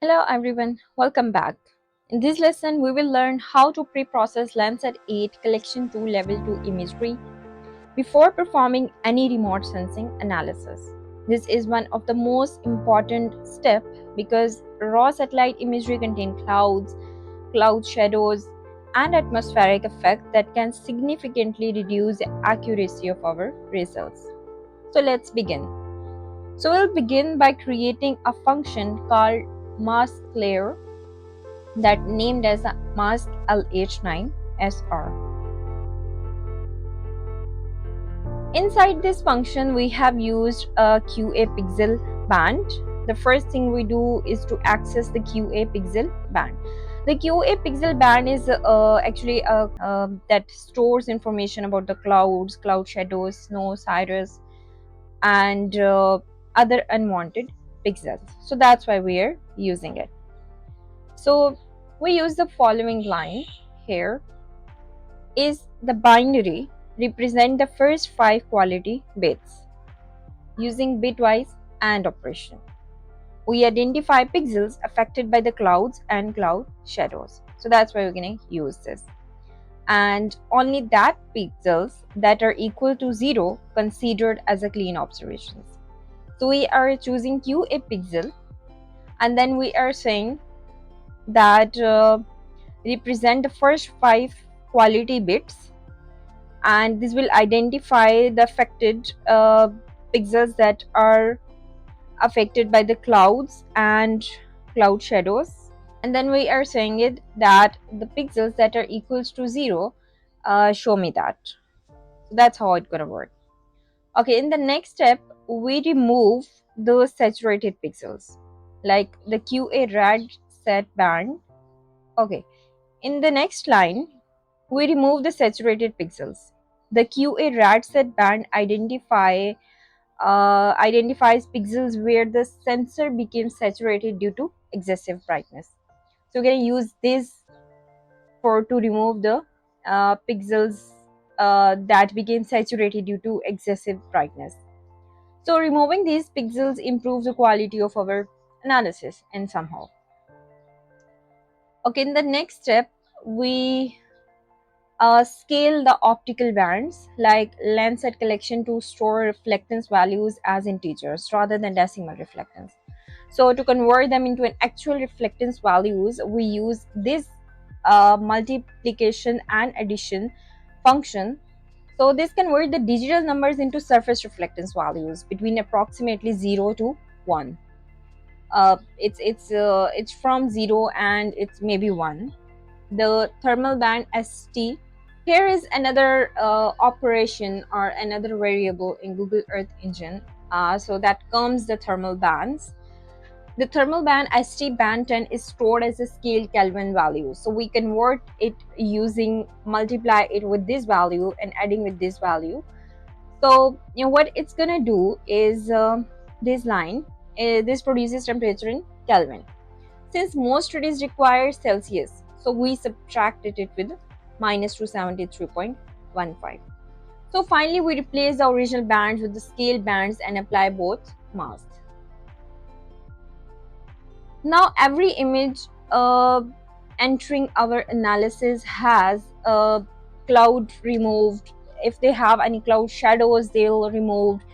Hello everyone, welcome back. In this lesson, we will learn how to pre-process Landsat 8 Collection 2 Level 2 imagery before performing any remote sensing analysis. This is one of the most important steps because raw satellite imagery contains clouds, cloud shadows, and atmospheric effects that can significantly reduce the accuracy of our results. So let's begin. So we'll begin by creating a function called mask layer that named as a mask LH9SR. Inside this function, we have used a QA pixel band. The first thing we do is to access the QA pixel band. The QA pixel band is actually that stores information about the clouds, cloud shadows, snow, cirrus, and other unwanted pixels. So that's why we are using it. So we use the following line here is the binary represent the first 5 quality bits using bitwise AND operation. We identify pixels affected by the clouds and cloud shadows. So that's why we're going to use this. And only that pixels that are equal to 0 considered as a clean observations. So we are choosing QA pixel and then we are saying that represent the first 5 quality bits, and this will identify the affected pixels that are affected by the clouds and cloud shadows. And then we are saying it that the pixels that are equals to 0 show me that. So that's how it's gonna work. Okay, in the next step we remove those saturated pixels like the QA red set band. Okay, in the next line, we remove the saturated pixels. The QA red set band identifies pixels where the sensor became saturated due to excessive brightness. So we're going to use this to remove the pixels that became saturated due to excessive brightness. So removing these pixels improves the quality of our analysis and somehow. Okay, in the next step, we scale the optical bands like Landsat collection to store reflectance values as integers rather than decimal reflectance. So to convert them into an actual reflectance values, we use this multiplication and addition function. So this converts the digital numbers into surface reflectance values between approximately 0 to 1. It's from 0 and it's maybe 1. The thermal band ST. Here is another operation or another variable in Google Earth Engine. So that comes the thermal bands. The thermal band ST band 10 is stored as a scale Kelvin value. So we convert it using multiply it with this value and adding with this value. So what it's gonna do is this line. This produces temperature in Kelvin. Since most studies require Celsius, so we subtracted it with minus 273.15. So finally, we replace the original bands with the scale bands and apply both masks. Now, every image entering our analysis has a cloud removed. If they have any cloud shadows, they'll removed,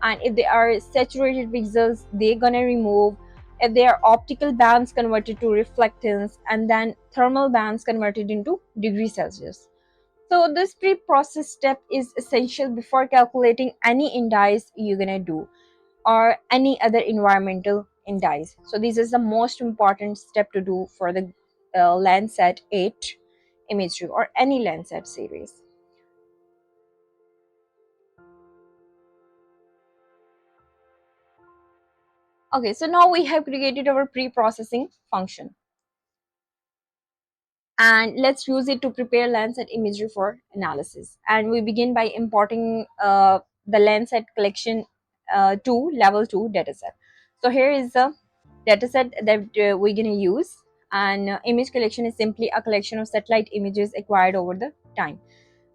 and if they are saturated pixels, they're gonna remove. If they are optical bands converted to reflectance, and then thermal bands converted into degree Celsius. So this pre-process step is essential before calculating any indice you're gonna do or any other environmental indice. So this is the most important step to do for the Landsat 8 imagery or any Landsat series. Okay, so now we have created our pre-processing function. And let's use it to prepare Landsat imagery for analysis. And we begin by importing the Landsat collection to level 2 dataset. So here is the dataset that we're going to use. And image collection is simply a collection of satellite images acquired over the time.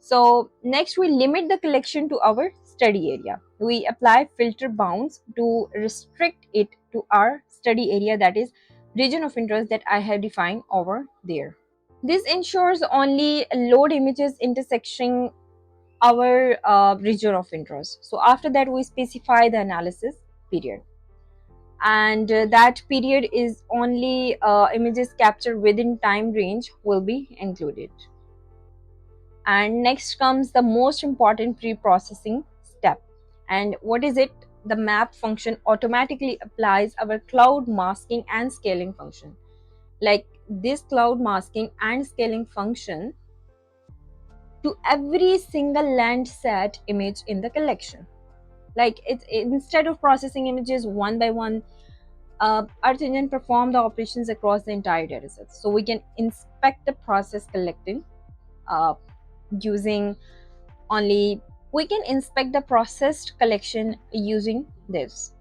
So next we limit the collection to our study area. We apply filter bounds to restrict it to our study area, that is region of interest that I have defined over there. This ensures only load images intersecting our region of interest. So after that, we specify the analysis period, and that period is only images captured within time range will be included. And next comes the most important pre-processing step. And what is it? The map function automatically applies our cloud masking and scaling function. Like this cloud masking and scaling function to every single Landsat image in the collection. Like it's instead of processing images one by one, Earth Engine perform the operations across the entire dataset. So we can inspect the process collecting uh, using only we can inspect the processed collection using this.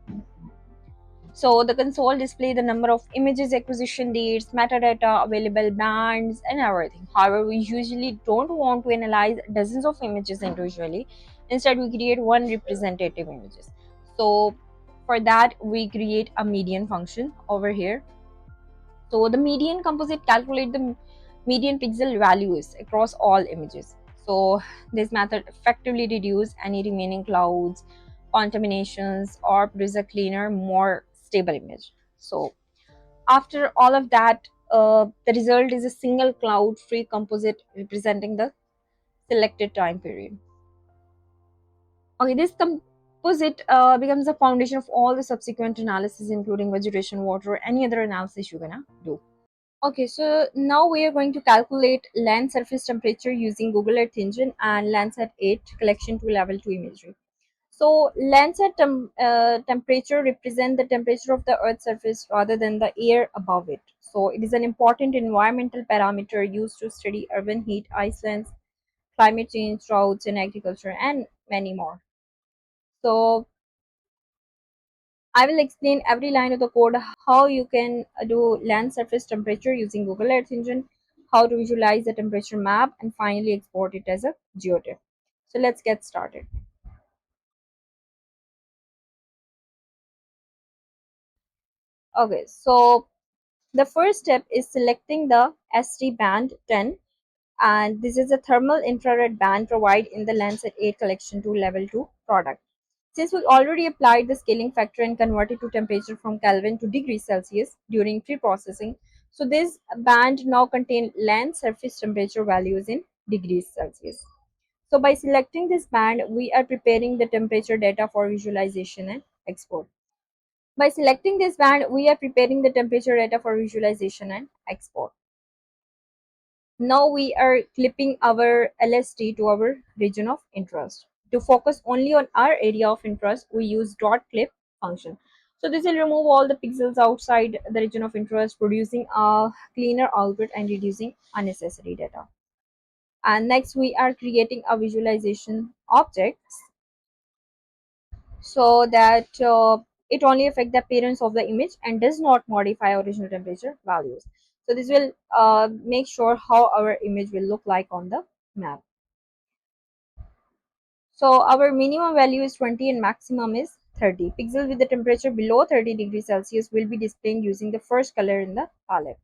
So the console display the number of images, acquisition dates, metadata, available bands, and everything. However, we usually don't want to analyze dozens of images individually. Instead, we create one representative images. So for that, we create a median function over here. So the median composite calculate the median pixel values across all images. So this method effectively reduce any remaining clouds, contaminations, or produce a cleaner, more stable image. So after all of that, the result is a single cloud-free composite representing the selected time period. Okay, this composite becomes the foundation of all the subsequent analysis, including vegetation, water, any other analysis you're gonna do. Okay, so now we are going to calculate land surface temperature using Google Earth Engine and Landsat 8 collection to level 2 imagery. So Landsat temperature represent the temperature of the Earth's surface rather than the air above it. So it is an important environmental parameter used to study urban heat islands, climate change, droughts, and agriculture, and many more. So I will explain every line of the code, how you can do land surface temperature using Google Earth Engine, how to visualize the temperature map, and finally export it as a GeoTIFF. So let's get started. Okay, so the first step is selecting the ST band 10, and this is a thermal infrared band provided in the Landsat 8 collection to level 2 product. Since we already applied the scaling factor and converted to temperature from Kelvin to degrees Celsius during pre-processing, so this band now contains land surface temperature values in degrees Celsius. So by selecting this band, we are preparing the temperature data for visualization and export. By selecting this band, we are preparing the temperature data for visualization and export. Now we are clipping our LST to our region of interest. To focus only on our area of interest, we use dot clip function. So this will remove all the pixels outside the region of interest, producing a cleaner output and reducing unnecessary data. And next we are creating a visualization object so that it only affects the appearance of the image and does not modify original temperature values. So this will make sure how our image will look like on the map. So our minimum value is 20 and maximum is 30. Pixel with the temperature below 30 degrees Celsius will be displayed using the first color in the palette.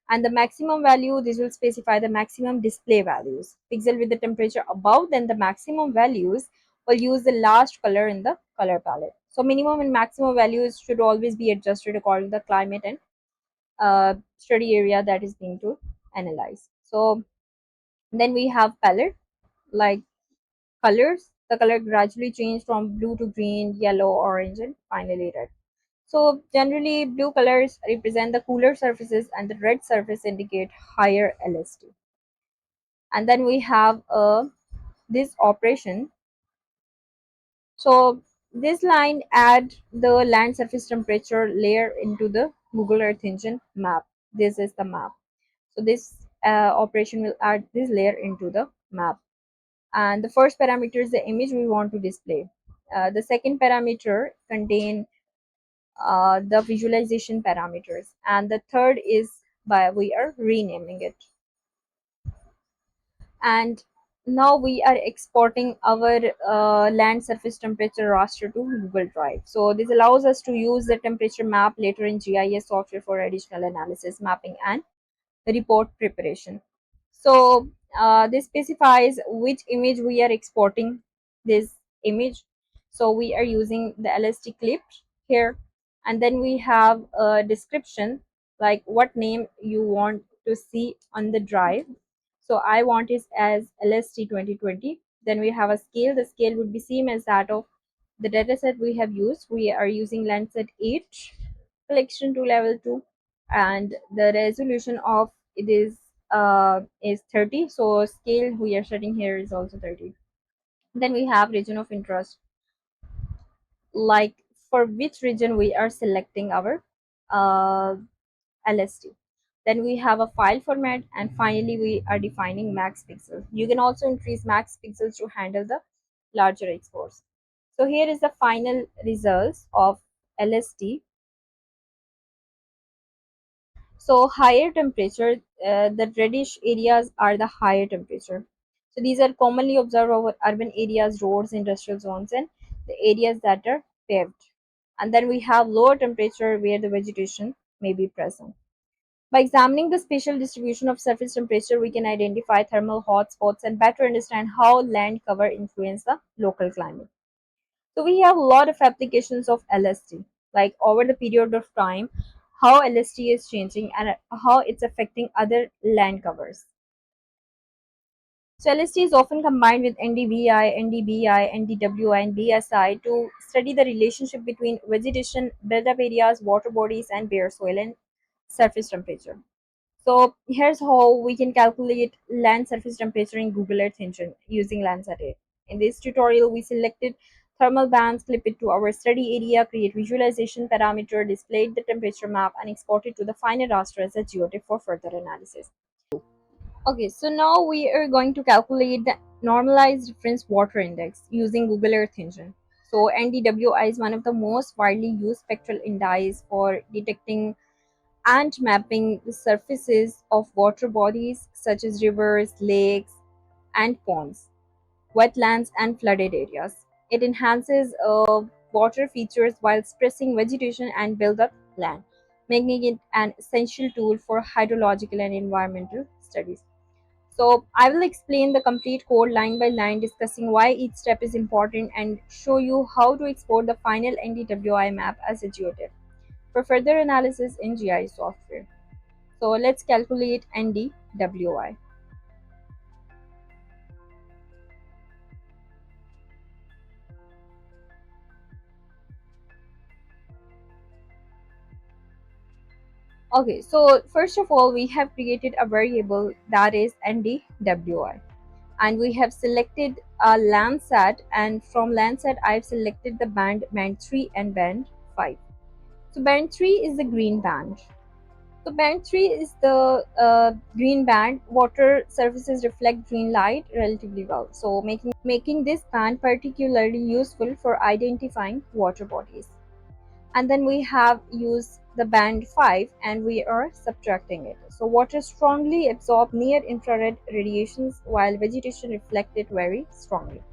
And the maximum value, this will specify the maximum display values. Pixel with the temperature above then the maximum values will use the last color in the color palette. So minimum and maximum values should always be adjusted according to the climate and study area that is being to analyze. So then we have palette, like colors. The color gradually change from blue to green, yellow, orange, and finally red. So generally blue colors represent the cooler surfaces and the red surface indicate higher LST. And then we have this operation. So this line add the land surface temperature layer into the Google Earth Engine map. This is the map. So this operation will add this layer into the map. And the first parameter is the image we want to display. The second parameter contain the visualization parameters, and the third is by we are renaming it. And now we are exporting our land surface temperature raster to Google Drive. So this allows us to use the temperature map later in GIS software for additional analysis, mapping, and report preparation. So this specifies which image we are exporting this image. So we are using the LST clip here, and then we have a description like what name you want to see on the drive. So I want it as LST 2020. Then we have a scale. The scale would be same as that of the dataset we have used. We are using Landsat 8 collection to level 2, and the resolution of it is 30. So scale we are setting here is also 30. Then we have region of interest, like for which region we are selecting our uh, LST. Then we have a file format, and finally we are defining max pixels. You can also increase max pixels to handle the larger exports. So here is the final results of LST. So higher temperature, the reddish areas are the higher temperature. So these are commonly observed over urban areas, roads, industrial zones, and the areas that are paved. And then we have lower temperature where the vegetation may be present. By examining the spatial distribution of surface temperature, we can identify thermal hotspots and better understand how land cover influence the local climate. So we have a lot of applications of LST, like over the period of time, how LST is changing and how it's affecting other land covers. So LST is often combined with NDBI, NDBI, NDWI, and BSI to study the relationship between vegetation, built-up areas, water bodies, and bare soil and surface temperature. So here's how we can calculate land surface temperature in Google Earth Engine using Landsat 8. In this tutorial, we selected thermal bands, clip it to our study area, create visualization parameter, displayed the temperature map, and export it to the final raster as a GeoTIFF for further analysis. Okay, so now we are going to calculate the normalized reference water index using Google Earth Engine. So NDWI is one of the most widely used spectral indices for detecting and mapping the surfaces of water bodies such as rivers, lakes, and ponds, wetlands, and flooded areas. It enhances water features while suppressing vegetation and build up land, making it an essential tool for hydrological and environmental studies. So I will explain the complete code line by line, discussing why each step is important and show you how to export the final NDWI map as a GeoTIFF for further analysis in GIS software. So let's calculate NDWI. Okay, so first of all, we have created a variable that is NDWI, and we have selected a Landsat, and from Landsat I've selected the band 3 and band 5. So band 3 is the green band. So band 3 is the green band. Water surfaces reflect green light relatively well, so making this band particularly useful for identifying water bodies. And then we have used the band 5 and we are subtracting it. So water strongly absorbs near infrared radiations while vegetation reflects it very strongly.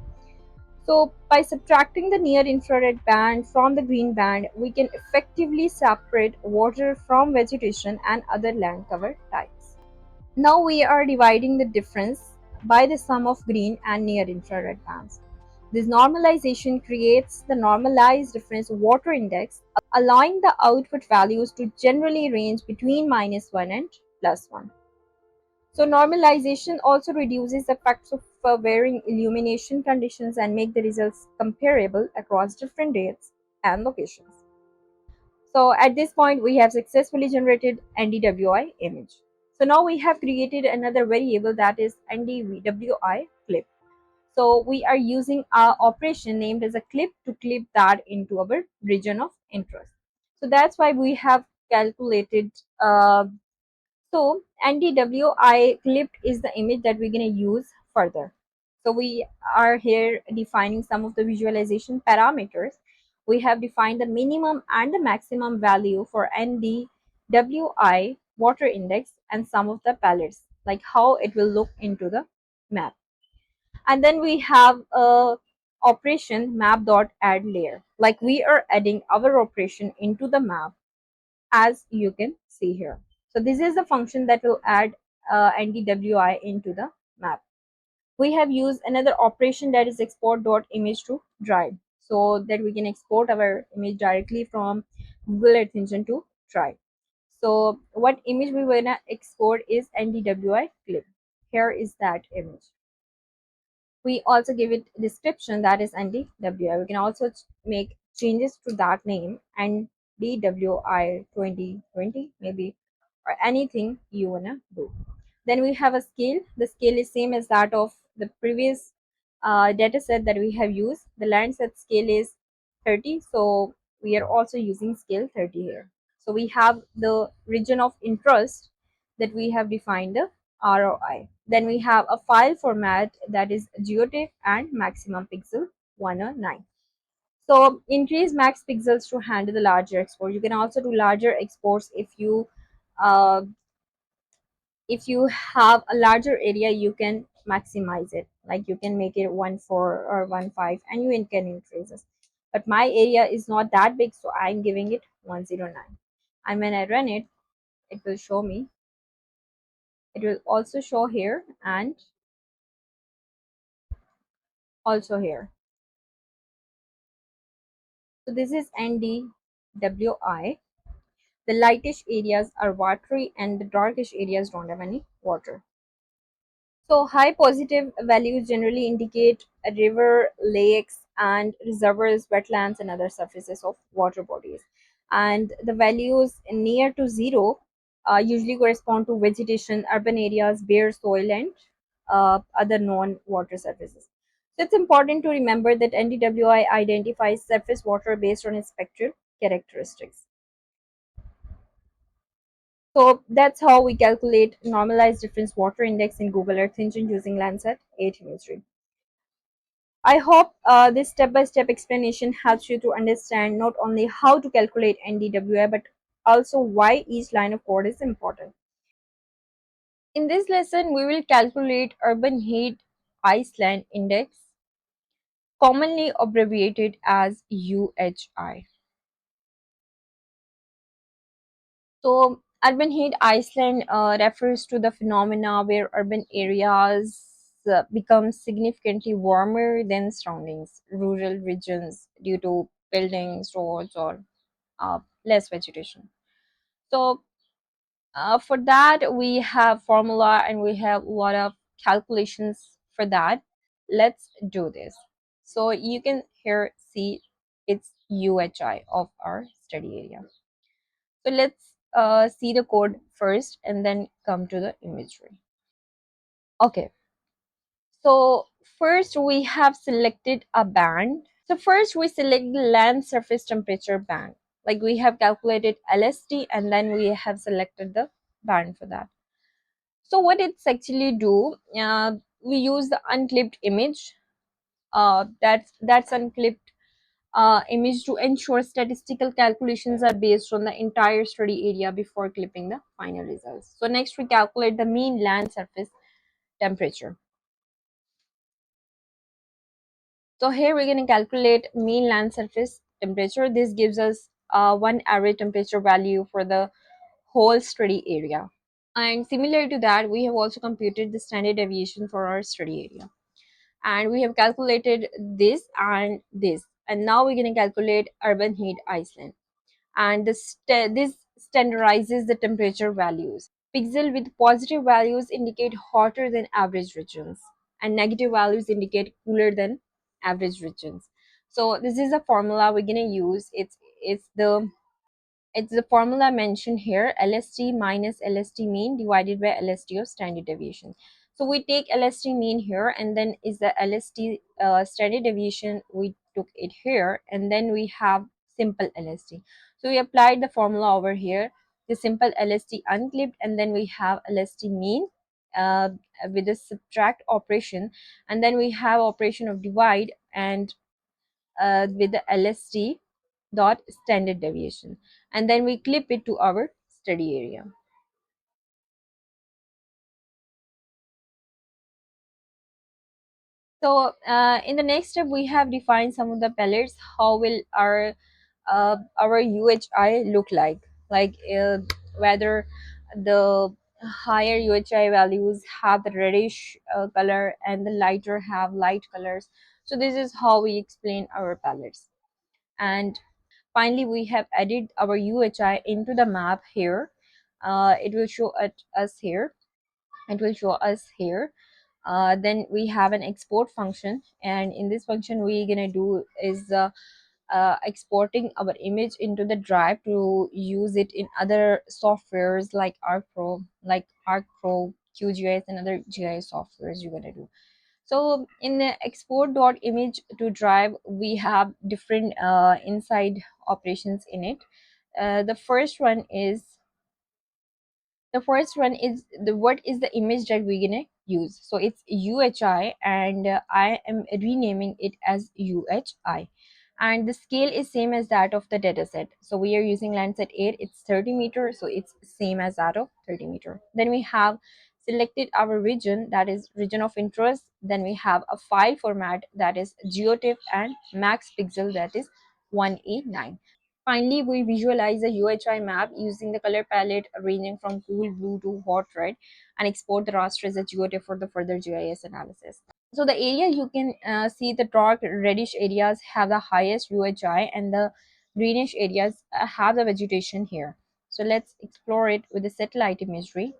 So by subtracting the near infrared band from the green band, we can effectively separate water from vegetation and other land cover types. Now we are dividing the difference by the sum of green and near infrared bands. This normalization creates the normalized reference water index, allowing the output values to generally range between -1 and +1. So normalization also reduces the effects of varying illumination conditions and make the results comparable across different dates and locations. So at this point, we have successfully generated NDWI image. So now we have created another variable that is NDWI clip. So we are using our operation named as a clip to clip that into our region of interest. So that's why we have calculated so NDWI clipped is the image that we're going to use further. So we are here defining some of the visualization parameters. We have defined the minimum and the maximum value for NDWI water index and some of the palettes, like how it will look into the map. And then we have a operation map dot add layer, like we are adding our operation into the map, as you can see here. So this is the function that will add NDWI into the map. We have used another operation, that is export dot image to drive, so that we can export our image directly from Google Earth Engine to drive. So what image we wanna export is NDWI clip. Here is that image. We also give it description, that is NDWI. We can also make changes to that name, NDWI 2020 maybe, or anything you wanna do. Then we have a scale. The scale is same as that of the previous data set that we have used. The Landsat scale is 30, so we are also using scale 30 here. So we have the region of interest that we have defined the ROI. Then we have a file format, that is GeoTIFF and maximum pixel 109. So increase max pixels to handle the larger export. You can also do larger exports uh, if you have a larger area. You can maximize it, like you can make it 1.4 or 1.5, and you can increase this. But my area is not that big, so I'm giving it 109. And when I run it, it will show me. It will also show here and also here. So this is NDWI. The lightish areas are watery and the darkish areas don't have any water. So high positive values generally indicate a river, lakes, and reservoirs, wetlands, and other surfaces of water bodies. And the values near to zero usually correspond to vegetation, urban areas, bare soil, and other non-water surfaces. So it's important to remember that NDWI identifies surface water based on its spectral characteristics. So that's how we calculate normalized difference water index in Google Earth Engine using Landsat 8 imagery. I hope this step-by-step explanation helps you to understand not only how to calculate NDWI but also why each line of code is important. In this lesson, we will calculate urban heat Iceland index, commonly abbreviated as UHI. So, urban heat Iceland refers to the phenomena where urban areas become significantly warmer than surroundings, rural regions, due to buildings, roads, or less vegetation. So, for that, we have formula and we have a lot of calculations for that. Let's do this. So, you can here see it's UHI of our study area. So let's see the code first and then come to the imagery. Okay, so first we have selected a band. So first we select the land surface temperature band. Like we have calculated LST and then we have selected the band for that. So what it's actually do, we use the unclipped image. That's unclipped image to ensure statistical calculations are based on the entire study area before clipping the final results. So next we calculate the mean land surface temperature. So here we're going to calculate mean land surface temperature. This gives us one average temperature value for the whole study area. And similar to that, we have also computed the standard deviation for our study area. And we have calculated this and this. And now we're going to calculate urban heat Iceland. And this standardizes the temperature values. Pixel with positive values indicate hotter than average regions, and negative values indicate cooler than average regions. So this is the formula we're gonna use. It's the formula mentioned here, LST minus LST mean divided by LST of standard deviation. So we take LST mean here, and then is the LST standard deviation, we took it here, and then we have simple LST. So we applied the formula over here, the simple LST unclipped, and then we have LST mean uh, with the subtract operation, and then we have operation of divide and with the LST dot standard deviation, and then we clip it to our study area. So in the next step, we have defined some of the palettes. How will our UHI look like? Like whether the higher UHI values have the reddish color and the lighter have light colors. So this is how we explain our palettes. And finally, we have added our UHI into the map here. It will show us here. It will show us here. Then we have an export function, and in this function we're gonna do is exporting our image into the drive to use it in other softwares like ArcPro, QGIS, and other GIS softwares you're gonna do. So in the export dot image to drive, we have different inside operations in it. The first one is what is the image that we're gonna use. So it's UHI, and I am renaming it as UHI, and the scale is same as that of the dataset. So we are using Landsat 8, it's 30 meter, so it's same as that of 30 meter. Then we have selected our region, that is region of interest. Then we have a file format, that is GeoTIFF, and max pixel, that is 1A9. Finally, we visualize a UHI map using the color palette ranging from cool blue to hot red, and export the raster as a GeoTIFF for the further GIS analysis. So the area you can see, the dark reddish areas have the highest UHI, and the greenish areas have the vegetation here. So let's explore it with the satellite imagery.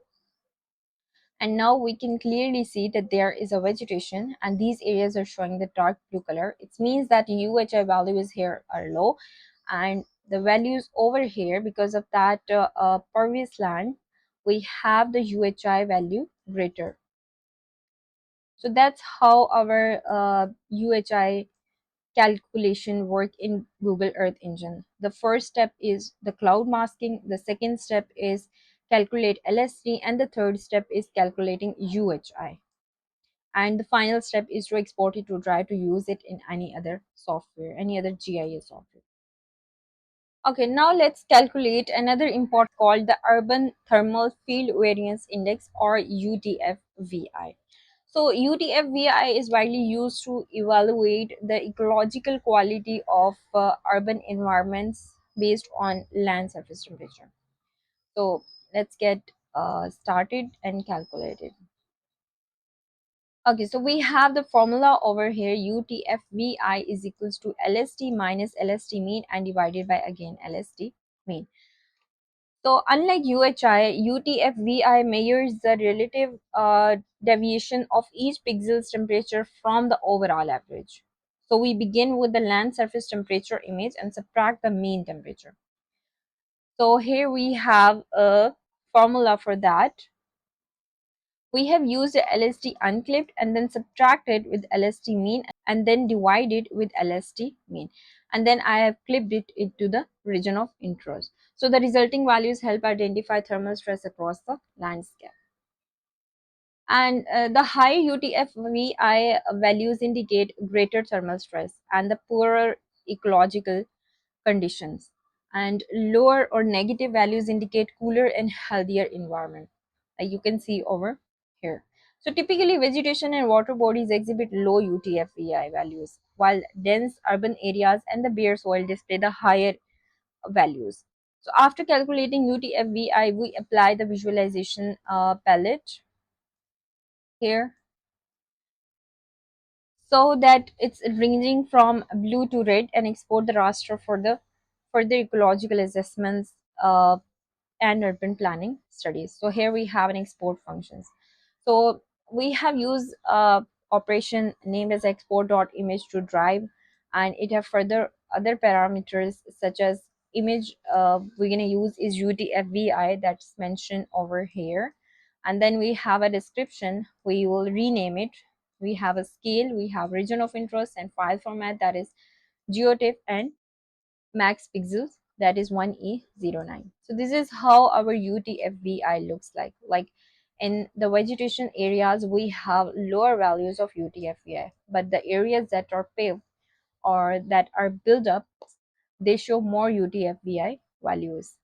And now we can clearly see that there is a vegetation, and these areas are showing the dark blue color. It means that UHI values here are low, and the values over here, because of that pervious land, we have the UHI value greater. So that's how our UHI calculation work in Google Earth Engine. The first step is the cloud masking, the second step is calculate LST, and the third step is calculating UHI. And the final step is to export it to drive to use it in any other software, any other GIS software. Okay, now let's calculate another import called the Urban Thermal Field Variance Index, or UTFVI. So UTFVI is widely used to evaluate the ecological quality of urban environments based on land surface temperature. So let's get started and calculate it. Okay, so we have the formula over here. UTFVI is equals to LST minus LST mean and divided by again LST mean. So unlike UHI, UTFVI measures the relative deviation of each pixel's temperature from the overall average. So we begin with the land surface temperature image and subtract the mean temperature. So here we have a formula for that. We have used the LST unclipped and then subtracted with LST mean and then divided with LST mean. And then I have clipped it into the region of interest. So the resulting values help identify thermal stress across the landscape. And the high UTFVI values indicate greater thermal stress and the poorer ecological conditions. And lower or negative values indicate cooler and healthier environment, like you can see over here. So typically vegetation and water bodies exhibit low UTFVI values, while dense urban areas and the bare soil display the higher values. So after calculating UTFVI, we apply the visualization palette here, so that it's ranging from blue to red, and export the raster for the further ecological assessments and urban planning studies. So here we have an export functions. So we have used operation named as export.image to drive, and it have further other parameters such as image we're going to use is UTFVI, that's mentioned over here. And then we have a description, we will rename it. We have a scale, we have region of interest, and file format, that is GeoTIFF, and max pixels, that is 1E09. So this is how our UTFVI looks like. Like in the vegetation areas, we have lower values of UTFVI, but the areas that are paved or that are built up, they show more UTFVI values.